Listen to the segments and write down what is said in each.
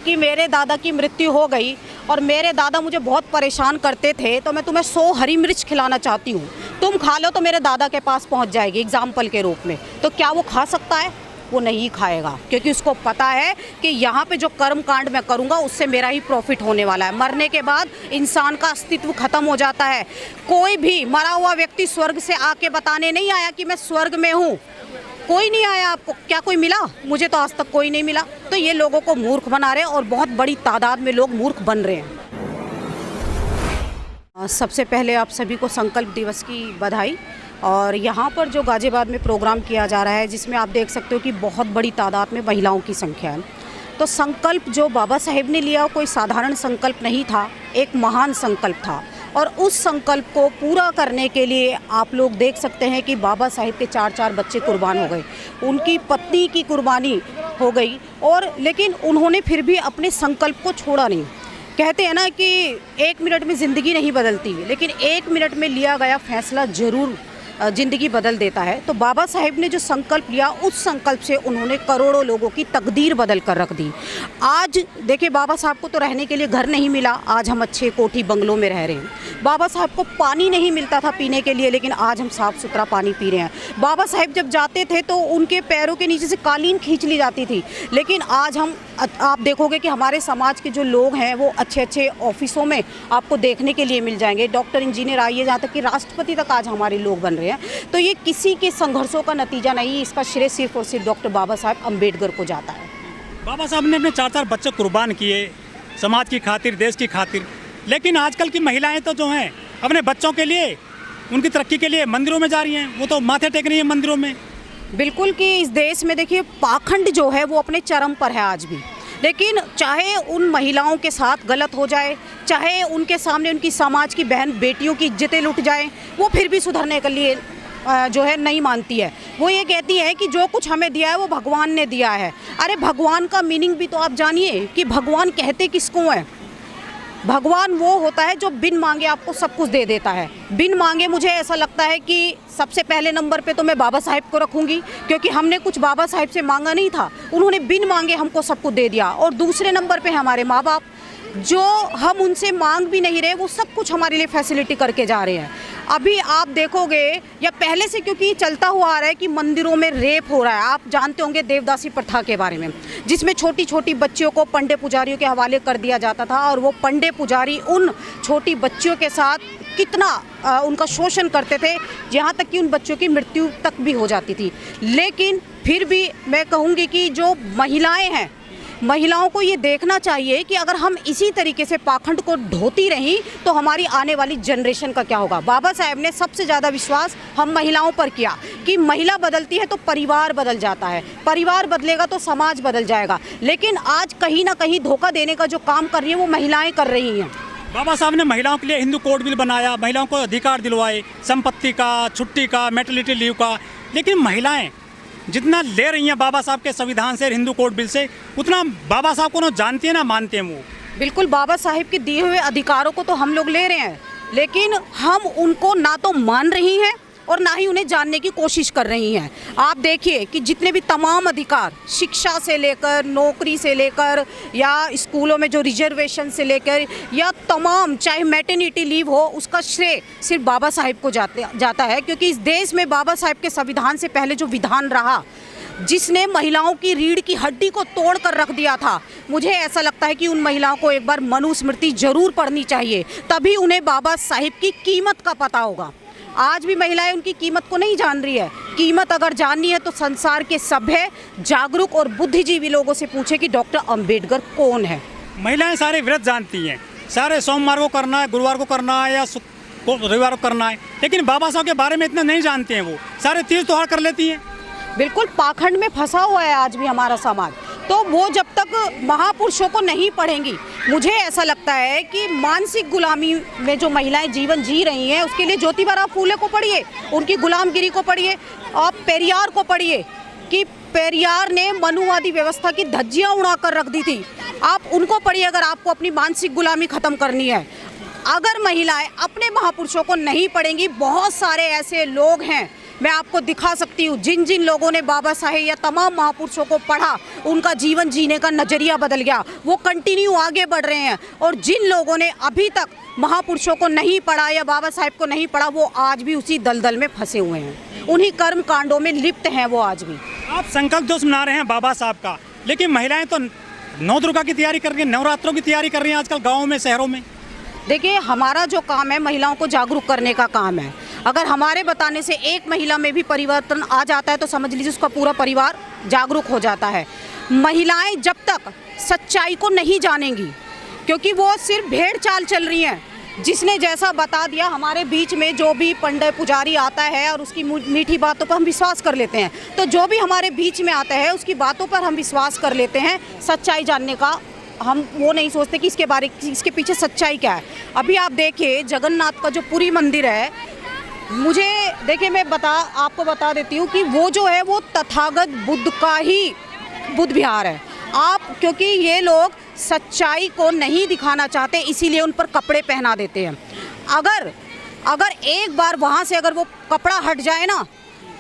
कि मेरे दादा की मृत्यु हो गई और मेरे दादा मुझे बहुत परेशान करते थे, तो मैं तुम्हें 100 हरी मिर्च खिलाना चाहती हूँ, तुम खा लो तो मेरे दादा के पास पहुँच जाएगी एग्जाम्पल के रूप में। तो क्या वो खा सकता है? वो नहीं खाएगा, क्योंकि उसको पता है कि यहाँ पे जो कर्म कांड मैं करूँगा उससे मेरा ही प्रॉफिट होने वाला है। मरने के बाद इंसान का अस्तित्व खत्म हो जाता है। कोई भी मरा हुआ व्यक्ति स्वर्ग से आके बताने नहीं आया कि मैं स्वर्ग में हूँ। कोई नहीं आया। आपको क्या कोई मिला? मुझे तो आज तक कोई नहीं मिला। तो ये लोगों को मूर्ख बना रहे हैं और बहुत बड़ी तादाद में लोग मूर्ख बन रहे हैं। सबसे पहले आप सभी को संकल्प दिवस की बधाई। और यहाँ पर जो गाज़ियाबाद में प्रोग्राम किया जा रहा है, जिसमें आप देख सकते हो कि बहुत बड़ी तादाद में महिलाओं की संख्या है। तो संकल्प जो बाबा साहेब ने लिया कोई साधारण संकल्प नहीं था, एक महान संकल्प था। और उस संकल्प को पूरा करने के लिए आप लोग देख सकते हैं कि बाबा साहेब के 4 बच्चे कुर्बान हो गए, उनकी पत्नी की कुर्बानी हो गई, और लेकिन उन्होंने फिर भी अपने संकल्प को छोड़ा नहीं। कहते हैं ना कि 1 मिनट में ज़िंदगी नहीं बदलती, लेकिन 1 मिनट में लिया गया फैसला ज़रूर ज़िंदगी बदल देता है। तो बाबा साहेब ने जो संकल्प लिया, उस संकल्प से उन्होंने करोड़ों लोगों की तकदीर बदल कर रख दी। आज देखिए, बाबा साहब को तो रहने के लिए घर नहीं मिला, आज हम अच्छे कोठी बंगलों में रह रहे हैं। बाबा साहब को पानी नहीं मिलता था पीने के लिए, लेकिन आज हम साफ़ सुथरा पानी पी रहे हैं। बाबा साहेब जब जाते थे तो उनके पैरों के नीचे से कालीन खींच ली जाती थी, लेकिन आज आप देखोगे कि हमारे समाज के जो लोग हैं वो अच्छे अच्छे ऑफिसों में आपको देखने के लिए मिल जाएंगे। डॉक्टर, इंजीनियर, आइए यहाँ तक कि राष्ट्रपति तक आज हमारे लोग बन रहे हैं। तो ये किसी के संघर्षों का नतीजा नहीं, इसका श्रेय सिर्फ और सिर्फ डॉक्टर बाबा साहेब अम्बेडकर को जाता है। बाबा साहब ने अपने 4 बच्चे कुर्बान किए समाज की खातिर, देश की खातिर। लेकिन आजकल की महिलाएं तो जो हैं अपने बच्चों के लिए, उनकी तरक्की के लिए मंदिरों में जा रही हैं, वो तो माथे टेक रही हैं मंदिरों में। बिल्कुल कि इस देश में देखिए पाखंड जो है वो अपने चरम पर है आज भी। लेकिन चाहे उन महिलाओं के साथ गलत हो जाए, चाहे उनके सामने उनकी समाज की बहन बेटियों की इज्जतें लुट जाएं, वो फिर भी सुधरने के लिए जो है नहीं मानती है। वो ये कहती है कि जो कुछ हमें दिया है वो भगवान ने दिया है। अरे भगवान का मीनिंग भी तो आप जानिए कि भगवान कहते किसको है। भगवान वो होता है जो बिन मांगे आपको सब कुछ दे देता है। बिन मांगे मुझे ऐसा लगता है कि सबसे पहले नंबर पे तो मैं बाबा साहेब को रखूंगी, क्योंकि हमने कुछ बाबा साहेब से मांगा नहीं था, उन्होंने बिन मांगे हमको सब कुछ दे दिया। और दूसरे नंबर पे हमारे माँ बाप, जो हम उनसे मांग भी नहीं रहे, वो सब कुछ हमारे लिए फैसिलिटी करके जा रहे हैं। अभी आप देखोगे, या पहले से क्योंकि चलता हुआ आ रहा है कि मंदिरों में रेप हो रहा है। आप जानते होंगे देवदासी प्रथा के बारे में, जिसमें छोटी छोटी बच्चियों को पंडे पुजारियों के हवाले कर दिया जाता था, और वो पंडे पुजारी उन छोटी बच्चियों के साथ कितना उनका शोषण करते थे, यहाँ तक कि उन बच्चों की मृत्यु तक भी हो जाती थी। लेकिन फिर भी मैं कहूँगी कि जो महिलाएं हैं, महिलाओं को ये देखना चाहिए कि अगर हम इसी तरीके से पाखंड को ढोती रहीं तो हमारी आने वाली जनरेशन का क्या होगा। बाबा साहेब ने सबसे ज़्यादा विश्वास हम महिलाओं पर किया कि महिला बदलती है तो परिवार बदल जाता है, परिवार बदलेगा तो समाज बदल जाएगा। लेकिन आज कहीं ना कहीं धोखा देने का जो काम कर रही है वो महिलाएं कर रही हैं। बाबा साहब ने महिलाओं के लिए हिंदू कोड बिल बनाया, महिलाओं को अधिकार दिलवाए, संपत्ति का, छुट्टी का, मैटरनिटी लीव का। लेकिन महिलाएं जितना ले रही हैं बाबा साहब के संविधान से, हिंदू कोड बिल से, उतना बाबा साहब को ना जानती है ना मानते हैं वो। बिल्कुल, बाबा साहेब के दिए हुए अधिकारों को तो हम लोग ले रहे हैं, लेकिन हम उनको ना तो मान रही हैं और ना ही उन्हें जानने की कोशिश कर रही हैं। आप देखिए कि जितने भी तमाम अधिकार, शिक्षा से लेकर, नौकरी से लेकर, या स्कूलों में जो रिजर्वेशन से लेकर, या तमाम चाहे मैटरनिटी लीव हो, उसका श्रेय सिर्फ बाबा साहेब को जाता है। क्योंकि इस देश में बाबा साहेब के संविधान से पहले जो विधान रहा, जिसने महिलाओं की रीढ़ की हड्डी को तोड़ कर रख दिया था, मुझे ऐसा लगता है कि उन महिलाओं को एक बार मनुस्मृति जरूर पढ़नी चाहिए, तभी उन्हें बाबा साहेब की कीमत का पता होगा। आज भी महिलाएं उनकी कीमत को नहीं जान रही है। कीमत अगर जाननी है तो संसार के सभ्य, जागरूक और बुद्धिजीवी लोगों से पूछे कि डॉक्टर अंबेडकर कौन है। महिलाएं सारे व्रत जानती हैं, सारे सोमवार को करना है, गुरुवार को करना है, या रविवार को करना है, लेकिन बाबा साहब के बारे में इतना नहीं जानते हैं। वो सारे तीज त्योहार कर लेती हैं। बिल्कुल पाखंड में फंसा हुआ है आज भी हमारा समाज। तो वो जब तक महापुरुषों को नहीं पढ़ेंगी, मुझे ऐसा लगता है कि मानसिक गुलामी में जो महिलाएं जीवन जी रही हैं, उसके लिए ज्योतिबा फूले को पढ़िए, उनकी गुलामगिरी को पढ़िए, आप पेरियार को पढ़िए कि पेरियार ने मनुवादी व्यवस्था की धज्जियां उड़ाकर रख दी थी। आप उनको पढ़िए अगर आपको अपनी मानसिक गुलामी ख़त्म करनी है। अगर महिलाएं अपने महापुरुषों को नहीं पढ़ेंगी, बहुत सारे ऐसे लोग हैं मैं आपको दिखा सकती हूँ जिन जिन लोगों ने बाबा साहेब या तमाम महापुरुषों को पढ़ा, उनका जीवन जीने का नज़रिया बदल गया, वो कंटिन्यू आगे बढ़ रहे हैं। और जिन लोगों ने अभी तक महापुरुषों को नहीं पढ़ा या बाबा साहेब को नहीं पढ़ा, वो आज भी उसी दलदल में फंसे हुए हैं, उन्हीं कर्म कांडों में लिप्त हैं वो आज भी। आप संकल्प दिवस मना रहे हैं बाबा साहब का, लेकिन महिलाएं तो नौ दुर्गा की तैयारी कर रही हैं, नवरात्रों की तैयारी कर रही हैं आजकल गाँवों में, शहरों में। देखिए, हमारा जो काम है महिलाओं को जागरूक करने का काम है। अगर हमारे बताने से एक महिला में भी परिवर्तन आ जाता है तो समझ लीजिए उसका पूरा परिवार जागरूक हो जाता है। महिलाएं जब तक सच्चाई को नहीं जानेंगी, क्योंकि वो सिर्फ भेड़ चाल चल रही हैं, जिसने जैसा बता दिया, हमारे बीच में जो भी पंडित पुजारी आता है और उसकी मीठी बातों पर हम विश्वास कर लेते हैं, तो जो भी हमारे बीच में आता है उसकी बातों पर हम विश्वास कर लेते हैं। सच्चाई जानने का हम वो नहीं सोचते कि इसके पीछे सच्चाई क्या है। अभी आप देखिए जगन्नाथ का जो पुरी मंदिर है, मुझे देखिए मैं आपको बता देती हूँ कि वो जो है वो तथागत बुद्ध का ही बुद्ध विहार है। क्योंकि ये लोग सच्चाई को नहीं दिखाना चाहते, इसीलिए उन पर कपड़े पहना देते हैं। अगर एक बार वहाँ से अगर वो कपड़ा हट जाए ना,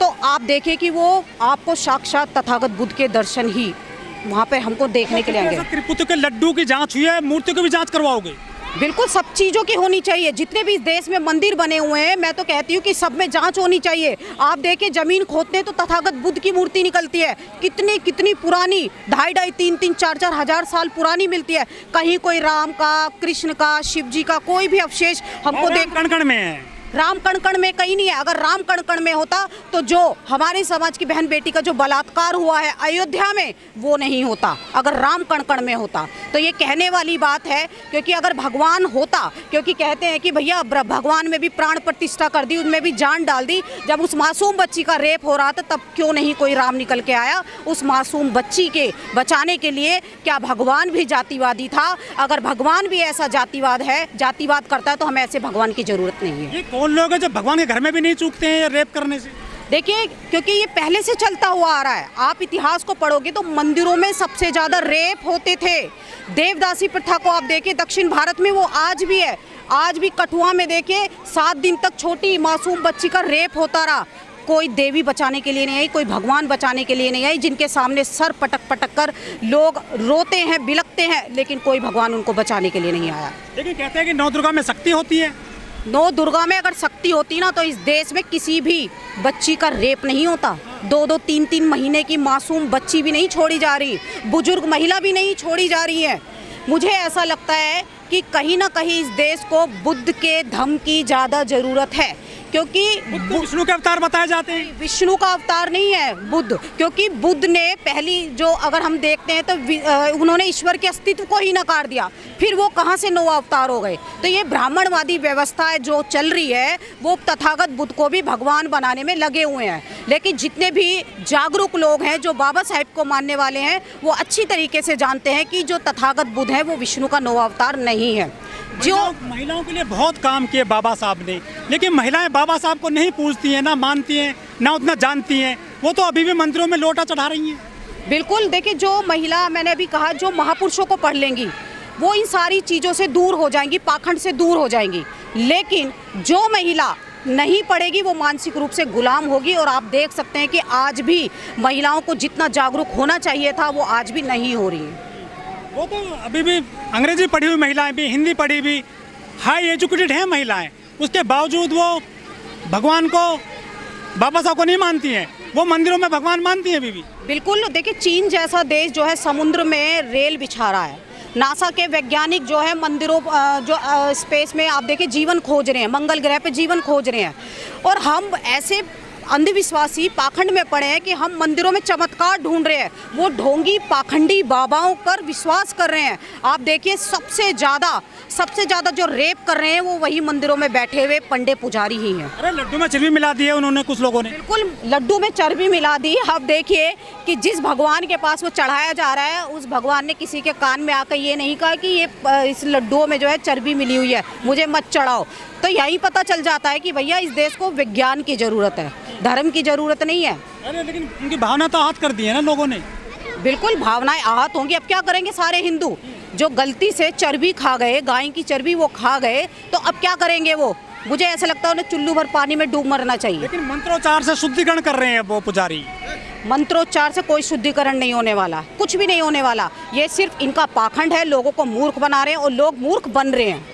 तो आप देखिए कि वो आपको साक्षात तथागत बुद्ध के दर्शन ही वहाँ पे हमको देखने के लिए आएंगे। त्रिपुत्र के लड्डू की जांच हुई है, मूर्ति की भी जांच करवाओगे? बिल्कुल, सब चीज़ों की होनी चाहिए। जितने भी इस देश में मंदिर बने हुए हैं, मैं तो कहती हूँ कि सब में जांच होनी चाहिए। आप देखिए ज़मीन खोदते हैं तो तथागत बुद्ध की मूर्ति निकलती है, कितनी पुरानी, 2.5, 3, 4 हज़ार साल पुरानी मिलती है। कहीं कोई राम का, कृष्ण का, शिव जी का कोई भी अवशेष हमको देख कण-कण में है। राम कण में कहीं नहीं है। अगर राम कण में होता तो जो हमारे समाज की बहन बेटी का जो बलात्कार हुआ है अयोध्या में, वो नहीं होता। अगर राम कण में होता तो ये कहने वाली बात है, क्योंकि अगर भगवान होता, क्योंकि कहते हैं कि भैया भगवान में भी प्राण प्रतिष्ठा कर दी, उनमें भी जान डाल दी। जब उस मासूम बच्ची का रेप हो रहा था तब क्यों नहीं कोई राम निकल के आया उस मासूम बच्ची के बचाने के लिए? क्या भगवान भी जातिवादी था? अगर भगवान भी ऐसा जातिवाद करता है तो हमें ऐसे भगवान की जरूरत नहीं है। कौन लोग हैं जो भगवान के घर में भी नहीं चूकते हैं रेप करने से? देखिए, क्योंकि ये पहले से चलता हुआ आ रहा है। आप इतिहास को पढ़ोगे तो मंदिरों में सबसे ज़्यादा रेप होते थे। देवदासी प्रथा को आप देखिए, दक्षिण भारत में वो आज भी है। आज भी कठुआ में देखिए 7 दिन तक छोटी मासूम बच्ची का रेप होता रहा। कोई देवी बचाने के लिए नहीं आई, कोई भगवान बचाने के लिए नहीं आई, जिनके सामने सर पटक कर लोग रोते हैं, बिलखते हैं, लेकिन कोई भगवान उनको बचाने के लिए नहीं आया। लेकिन कहते हैं कि नौ दुर्गा में शक्ति होती है। नौ दुर्गा में अगर शक्ति होती ना तो इस देश में किसी भी बच्ची का रेप नहीं होता। 2-2, 3-3 महीने की मासूम बच्ची भी नहीं छोड़ी जा रही, बुजुर्ग महिला भी नहीं छोड़ी जा रही है। मुझे ऐसा लगता है कि कहीं ना कहीं इस देश को बुद्ध के धम्म की ज़्यादा ज़रूरत है, क्योंकि विष्णु के अवतार बताए जाते हैं। विष्णु का अवतार नहीं है बुद्ध, क्योंकि बुद्ध ने पहली जो अगर हम देखते हैं तो उन्होंने ईश्वर के अस्तित्व को ही नकार दिया, फिर वो कहाँ से 9 अवतार हो गए। तो ये ब्राह्मणवादी व्यवस्था जो चल रही है वो तथागत बुद्ध को भी भगवान बनाने में लगे हुए हैं। लेकिन जितने भी जागरूक लोग हैं जो बाबा साहेब को मानने वाले हैं, वो अच्छी तरीके से जानते हैं कि जो तथागत बुद्ध है वो विष्णु का 9 अवतार नहीं है। जो महिलाओं के लिए बहुत काम किए बाबा साहब ने, लेकिन महिलाएं बाबा साहब को नहीं पूजती हैं, ना मानती हैं, ना उतना जानती हैं। वो तो अभी भी मंदिरों में लोटा चढ़ा रही हैं। बिल्कुल, देखिए जो महिला, मैंने अभी कहा, जो महापुरुषों को पढ़ लेंगी वो इन सारी चीज़ों से दूर हो जाएंगी, पाखंड से दूर हो जाएंगी। लेकिन जो महिला नहीं पढ़ेगी वो मानसिक रूप से गुलाम होगी। और आप देख सकते हैं कि आज भी महिलाओं को जितना जागरूक होना चाहिए था वो आज भी नहीं हो रही है। वो तो अभी भी अंग्रेजी पढ़ी हुई महिलाएं भी, हिंदी पढ़ी भी, हाई एजुकेटेड हैं महिलाएं, उसके बावजूद वो भगवान को, बाबा साहब को नहीं मानती हैं। वो मंदिरों में भगवान मानती हैं अभी भी। बिल्कुल, देखिए चीन जैसा देश जो है समुद्र में रेल बिछा रहा है। नासा के वैज्ञानिक जो है मंदिरों स्पेस में आप देखिए जीवन खोज रहे हैं, मंगल ग्रह पे जीवन खोज रहे हैं। और हम ऐसे अंधविश्वासी पाखंड में पड़े हैं कि हम मंदिरों में चमत्कार ढूंढ रहे हैं। वो ढोंगी पाखंडी बाबाओं पर विश्वास कर रहे हैं। आप देखिए सबसे ज़्यादा जो रेप कर रहे हैं वो वही मंदिरों में बैठे हुए पंडित पुजारी ही हैं। अरे लड्डू में चर्बी मिला दी है उन्होंने, कुछ लोगों ने। बिल्कुल, लड्डू में चर्बी मिला दी। आप देखिए कि जिस भगवान के पास वो चढ़ाया जा रहा है, उस भगवान ने किसी के कान में आकर ये नहीं कहा कि ये इस लड्डुओं में जो है चर्बी मिली हुई है, मुझे मत चढ़ाओ। तो यही पता चल जाता है कि भैया इस देश को विज्ञान की ज़रूरत है, धर्म की ज़रूरत नहीं है। अरे लेकिन उनकी भावना तो आहत कर दी है ना लोगों ने। बिल्कुल, भावनाएं आहत होंगी। अब क्या करेंगे सारे हिंदू जो गलती से चर्बी खा गए, गाय की चर्बी वो खा गए, तो अब क्या करेंगे? वो मुझे ऐसा लगता है उन्हें चुल्लू भर पानी में डूब मरना चाहिए। लेकिन मंत्रोच्चार से शुद्धिकरण कर रहे हैं वो पुजारी। मंत्रोच्चार से कोई शुद्धिकरण नहीं होने वाला, कुछ भी नहीं होने वाला। ये सिर्फ इनका पाखंड है, लोगों को मूर्ख बना रहे हैं और लोग मूर्ख बन रहे हैं।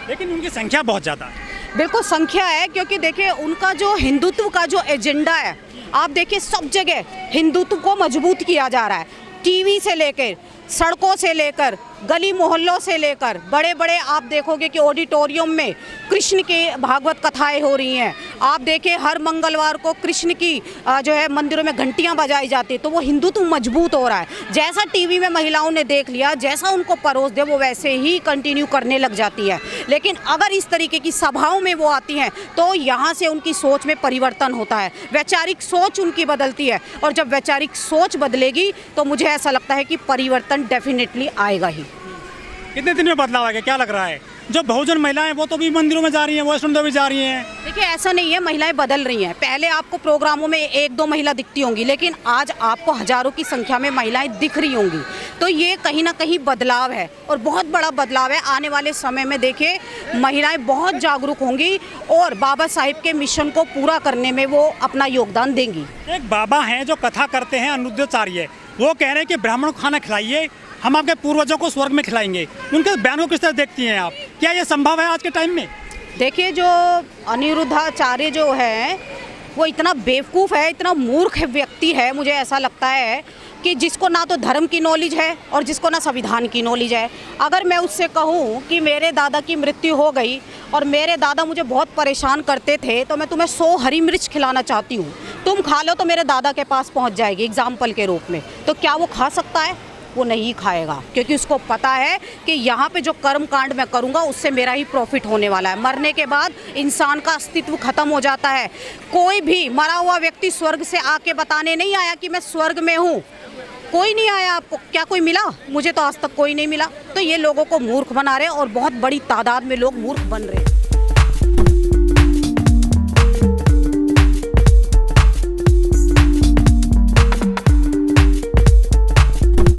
लेकिन उनकी संख्या बहुत ज़्यादा है। बिल्कुल संख्या है, क्योंकि देखिए उनका जो हिंदुत्व का जो एजेंडा है, आप देखिए सब जगह हिंदुत्व को मजबूत किया जा रहा है। टीवी से लेकर, सड़कों से लेकर, गली मोहल्लों से लेकर, बड़े बड़े आप देखोगे कि ऑडिटोरियम में कृष्ण की भागवत कथाएं हो रही हैं। आप देखिए हर मंगलवार को कृष्ण की जो है मंदिरों में घंटियां बजाई जाती है। तो वो हिंदुत्व मजबूत हो रहा है। जैसा टीवी में महिलाओं ने देख लिया, जैसा उनको परोस दे वो वैसे ही कंटिन्यू करने लग जाती है। लेकिन अगर इस तरीके की सभाओं में वो आती हैं तो यहाँ से उनकी सोच में परिवर्तन होता है, वैचारिक सोच उनकी बदलती है। और जब वैचारिक सोच बदलेगी तो मुझे ऐसा लगता है कि परिवर्तन डेफिनेटली आएगा ही। कितने दिन में बदलाव आएगा, क्या लग रहा है? जो बहुजन महिलाएं वो तो भी मंदिरों में जा रही हैं, वैष्णो देवी जा रही हैं। देखिए ऐसा नहीं है, महिलाएं बदल रही हैं। पहले आपको प्रोग्रामों में 1-2 महिला दिखती होंगी, लेकिन आज आपको हजारों की संख्या में महिलाएं दिख रही होंगी। तो ये कहीं ना कहीं बदलाव है और बहुत बड़ा बदलाव है। आने वाले समय में देखिए महिलाएं बहुत जागरूक होंगी और बाबा साहिब के मिशन को पूरा करने में वो अपना योगदान देंगी। एक बाबा हैं जो कथा करते हैं, अनुद्धाचार्य, वो कह रहे हैं कि ब्राह्मण को खाना खिलाइए, हम आपके पूर्वजों को स्वर्ग में खिलाएंगे। उनके बयान को किस तरह देखती हैं आप? क्या ये संभव है आज के टाइम में? देखिए जो अनिरुद्धाचार्य जो है वो इतना बेवकूफ़ है, इतना मूर्ख व्यक्ति है, मुझे ऐसा लगता है कि जिसको ना तो धर्म की नॉलेज है और जिसको ना संविधान की नॉलेज है। अगर मैं उससे कहूँ कि मेरे दादा की मृत्यु हो गई और मेरे दादा मुझे बहुत परेशान करते थे, तो मैं तुम्हें 100 हरी मिर्च खिलाना चाहती हूँ, तुम खा लो, तो मेरे दादा के पास पहुँच जाएगी एग्जाम्पल के रूप में। तो क्या वो खा सकता है? वो नहीं खाएगा, क्योंकि उसको पता है कि यहाँ पे जो कर्म कांड मैं करूँगा उससे मेरा ही प्रॉफिट होने वाला है। मरने के बाद इंसान का अस्तित्व खत्म हो जाता है। कोई भी मरा हुआ व्यक्ति स्वर्ग से आके बताने नहीं आया कि मैं स्वर्ग में हूँ। कोई नहीं आया। आपको क्या कोई मिला? मुझे तो आज तक कोई नहीं मिला। तो ये लोगों को मूर्ख बना रहे हैं और बहुत बड़ी तादाद में लोग मूर्ख बन रहे हैं।